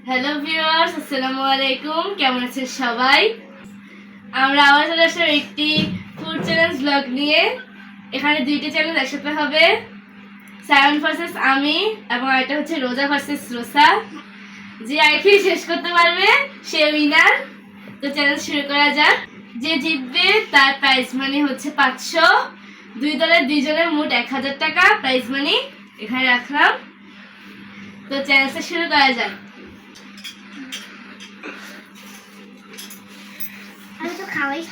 Hello viewers, আসসালামু আলাইকুম। কেমন আছেন সবাই? আমরা আবার চলে আসলাম একটি ফুড চ্যালেঞ্জ ব্লগ নিয়ে। এখানে দুইটি চ্যালেঞ্জ একসাথে হবে, সায়ন ভার্সেস আমি, এবং আরেকটা হচ্ছে রোজা ভার্সেস রোসা। যে আইটি শেষ করতে পারবে সে উইনার। তো চ্যালেঞ্জ শুরু করা যাক। যে জিতবে তার প্রাইজ মানি হচ্ছে 500। দুই দলের দুইজনের মোট 1000 টাকা প্রাইজ মানি এখানে রাখলাম। তো চ্যালেঞ্জটা শুরু করা যাক। আমি তো খাওয়াই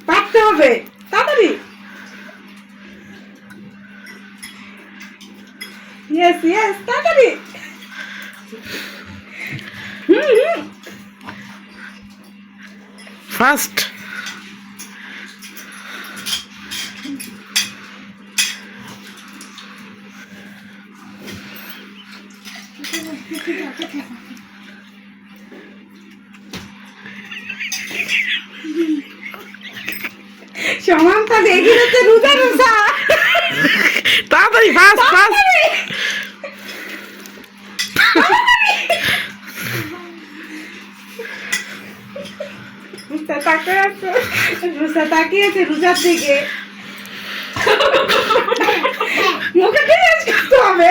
পারতে হবে তাড়াতাড়ি। ইয়েস ইয়েস তাড়াতাড়ি। ফার্স্ট সমানতা দেখি হচ্ছে রোজা রোজা। তাড়াতাড়ি ফার্স্ট ফার্স্ট রোজা তাকিয়ে আছে, রোজা তাকিয়ে আছে রোজার দিকে। মুখে ফিনিশ করতে হবে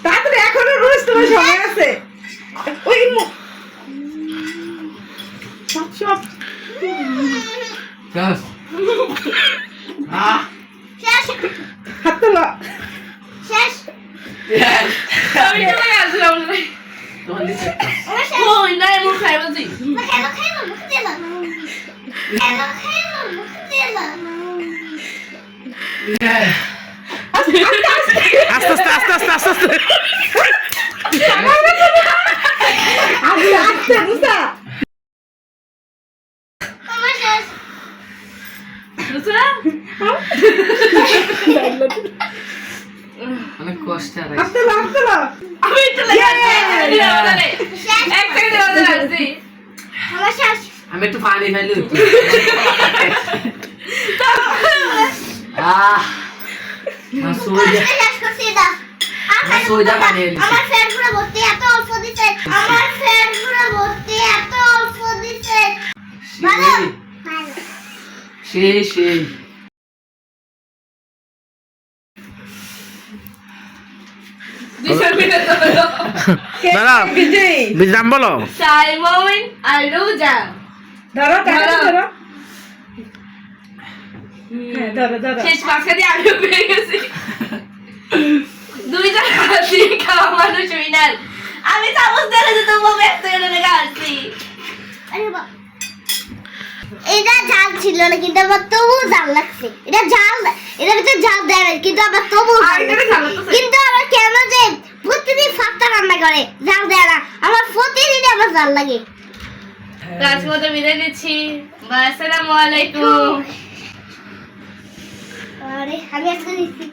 তাড়াতাড়ি, এখনো রোজ তোমার সময় আছে। ওই মুখ সব সব শেষ শেষ হাত তোলো। শেষ আমি চলে গেছিলাম না। আমার শেষ ওই না এমন খাইবো তুই। খেলো খেলো মুখ দিলাম খেলো খেলো মুখ দিলাম আস্তে আস্তে আস্তে আস্তে আস্তে আস্তে আস্তে আস্তে রোজা। আমার শেষ রোজা অনেক কষ্ট আর হাত তোলো হাত তোলো। আমি চলে গেছি। এক সেকেন্ডে ওদের আসছি। আমার শেষ আমি একটু পানি খাইলে হতো। শেষ করছি দা আমার ফ্যান পুরো ভর্তি, এত অল্প দিছে আমার ফ্যান পুরো ভর্তি, এত অল্প দিছে। ভালো ভালো সেই সেই দাঁড়া বিজয়ী নাম বলো। সাইমন আর রোজা। ধরো ধরো। ধরো। হ্যাঁ ধরো ধরো। শেষ মাঝখানে আমিও পেয়ে গেছি। দুইটা হাত দিয়ে খাওয়া মানুষ উইনার। আমি চামচ দিয়ে গেলে তো তোমার ব্যস্ত গেলে লেগে আসছি। আরে বাবা, এটা ঝাল ছিল না কিন্তু আমার তবু ঝাল লাগছে। এটা ঝাল, এটার ভিতরে ঝাল দেয় না কিন্তু আমার তবু ঝাল এটারে ঝাল লাগছে। লাগতেছে। কিন্তু আমার কেন যে প্রতিদিন ফাস্তা রান্না করে ঝাল দেয় না, আমার প্রতিদিন আমার ঝাল লাগে। তো আজকের মতো বিদায় নিচ্ছি। আসসালামু আলাইকুম। আরে আমি আজকে দিচ্ছি।